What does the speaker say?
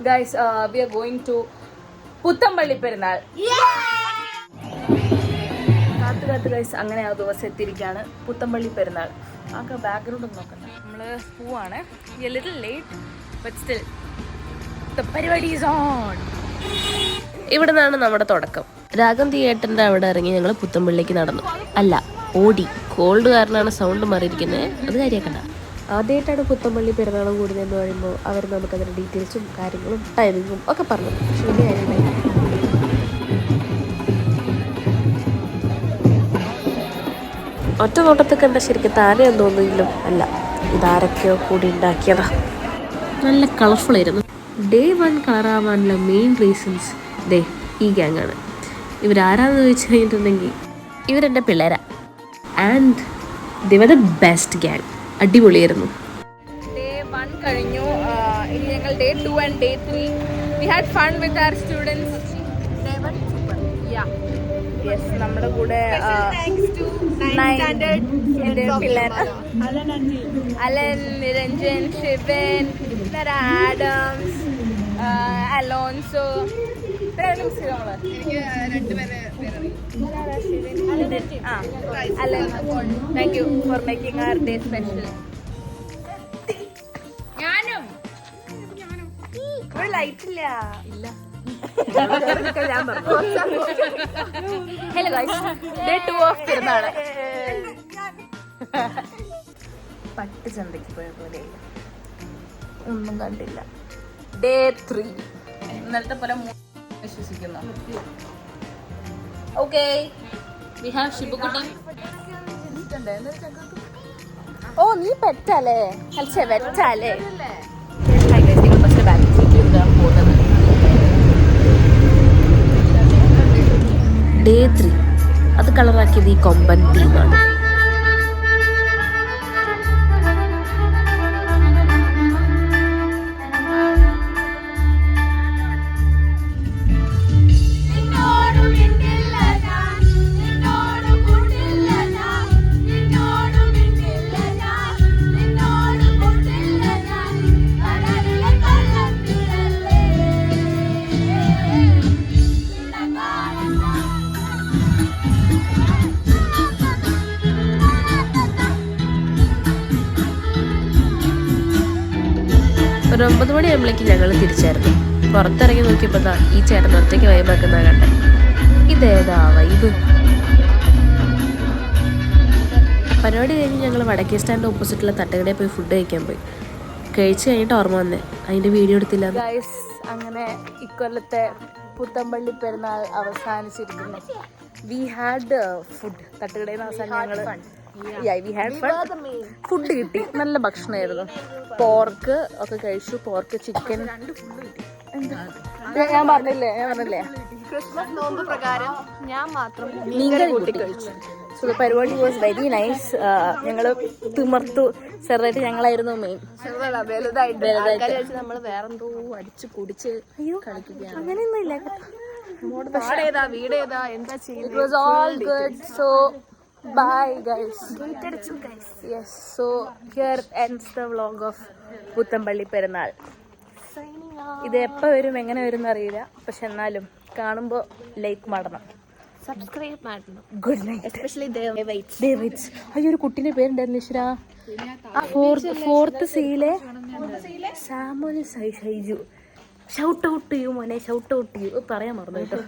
Guys, we are going to Puthenpally പെരുന്നാൾ. കാത്ത് guys അങ്ങനെ ആ ദിവസം എത്തിയിരിക്കുകയാണ് പുത്തമ്പള്ളി പെരുന്നാൾ. ആകെ ബാക്ക്ഗ്രൗണ്ട് ഒന്നും നോക്കണ്ട, നമ്മള് പോവാണ്. Little late but still the പരിപാടി ഈസ് ഓൺ. ഇവിടെ നിന്നാണ് നമ്മുടെ തുടക്കം. രാഗം തിയേറ്ററിന്റെ അവിടെ ഇറങ്ങി ഞങ്ങൾ പുത്തമ്പള്ളിക്ക് നടന്നു. അല്ല, ഓടി. കോൾഡ് കാരണമാണ് സൗണ്ട് മാറിയിരിക്കുന്നത്, അത് കാര്യമാക്കണ്ട. ആദ്യമായിട്ടാണ് പുത്തമ്പള്ളി പെരുന്നാൾ കൂടുന്നതെന്ന് പറയുമ്പോൾ അവർ നമുക്കതിൻ്റെ ഡീറ്റെയിൽസും കാര്യങ്ങളും ടൈമിങ്ങും ഒക്കെ പറഞ്ഞു. പക്ഷേ വലിയ കാര്യമായി ഒറ്റ നോട്ടത്തിൽ കണ്ട ശരിക്കും താനെയെന്ന് തോന്നുമെങ്കിലും അല്ല, ഇതാരൊക്കെയോ കൂടി ഉണ്ടാക്കിയതാ. നല്ല കളർഫുൾ ആയിരുന്നു. ഡേ 1 കളറാവാനുള്ള മെയിൻ റീസൺസ് ഈ ഗ്യാങ്ങാണ്. ഇവരാരാന്ന് ചോദിച്ചു കഴിഞ്ഞിട്ടുണ്ടെങ്കിൽ ഇവരെൻ്റെ പിള്ളേരാ. And they were the best gang. അടിപൊളിയായിരുന്നു. ഡേ 1 കഴിഞ്ഞു. ഇനി ഞങ്ങൾ day 2 and day 3 we had fun with our students. Day 1 super. Yes, നമ്മുടെ കൂടെ പിള്ളേർ Alan, Niranjan, Shivan, Adams, Alonso. Thank you for making our day special. ഞാനും ലൈറ്റ് ഇല്ല. Hello guys, day 2 of Perunnal. പട്ട് ചന്തയ്ക്ക് പോയ പോലെ ഒന്നും കണ്ടില്ല. ഡേ 3 ഇന്നലത്തെ പോലെ വിശ്വസിക്കുന്നു. Okay, we have Shibukuttan. ഓ, നീ പെറ്റല്ലേ? അല്ലേ വെറ്റല്ലേ? പോകുന്നത് ഡേ 3 അത് കളറാക്കിയത് ഈ കൊമ്പൻ ടീമാണ്. ഒരു 9 മണിയാകുമ്പോഴേക്കും ഞങ്ങൾ തിരിച്ചായിരുന്നു. പുറത്തിറങ്ങി നോക്കിയപ്പോൾ ഈ ചേട്ടൻ ഒറ്റയ്ക്ക് വൈബാക്കുന്ന കണ്ടേ. ഇതേതാ വൈബ്. പരിപാടി കഴിഞ്ഞ് ഞങ്ങൾ വടക്കേ സ്റ്റാൻഡ് ഓപ്പോസിറ്റുള്ള തട്ടുകടയിൽ പോയി ഫുഡ് കഴിക്കാൻ പോയി. കഴിച്ച് കഴിഞ്ഞിട്ട് ഓർമ്മ വന്നേ, അതിൻ്റെ വീഡിയോ എടുത്തില്ല. ഗൈസ്, അങ്ങനെ ഇക്കൊല്ലത്തെ പുത്തമ്പള്ളി പെരുന്നാൾ അവസാനിച്ചിരിക്കുന്നു. We had food. തട്ടുകടയിൽ നിന്ന് അവസാനം ഞങ്ങൾ ഫുഡ് കിട്ടി. നല്ല ഭക്ഷണമായിരുന്നു. പോർക്ക് ഒക്കെ കഴിച്ചു. Pork, chicken. ഞാൻ പറഞ്ഞില്ലേ ക്രിസ്മസ് നോമ്പ് പ്രകാരം ഞാൻ മാത്രം മീൻകറി കൂട്ടി കഴിച്ചു. സോ പരിപാടി വാസ് വെരി നൈസ്. ഞങ്ങള് തിമർത്തു. ചെറുതായിട്ട് ഞങ്ങളായിരുന്നു മെയിൻ. നമ്മൾ വേറെന്തോ അടിച്ചു കുടിച്ച് കളിക്കുകയാണ്. അങ്ങനെയൊന്നും ഇല്ല. വീടേതാ എന്താ ചെയ്യുന്നത്? It was all good. So bye guys. Yes, so here ends the vlog of Puthenpally പെരുന്നാൾ. ഇത് എപ്പോൾ വരും എങ്ങനെ വരും എന്നറിയില്ല, പക്ഷെ എന്നാലും കാണുമ്പോൾ ലൈക്ക് മാടണം, സബ്സ്ക്രൈബ് മാറ്റണം. Good night. എസ്പെഷ്യലി അയ്യോ, ഒരു കുട്ടീൻ്റെ പേരുണ്ടായിരുന്നു ഈശ്വര. ഫോർത്ത് സിയിലെ സാമുൽ ഷൈജു. ഷൗട്ട് ഔട്ട് ചെയ്യൂ മോനെ, ഷൗട്ട് ഔട്ട് ചെയ്യൂ. പറയാൻ മറന്നു കേട്ടോ.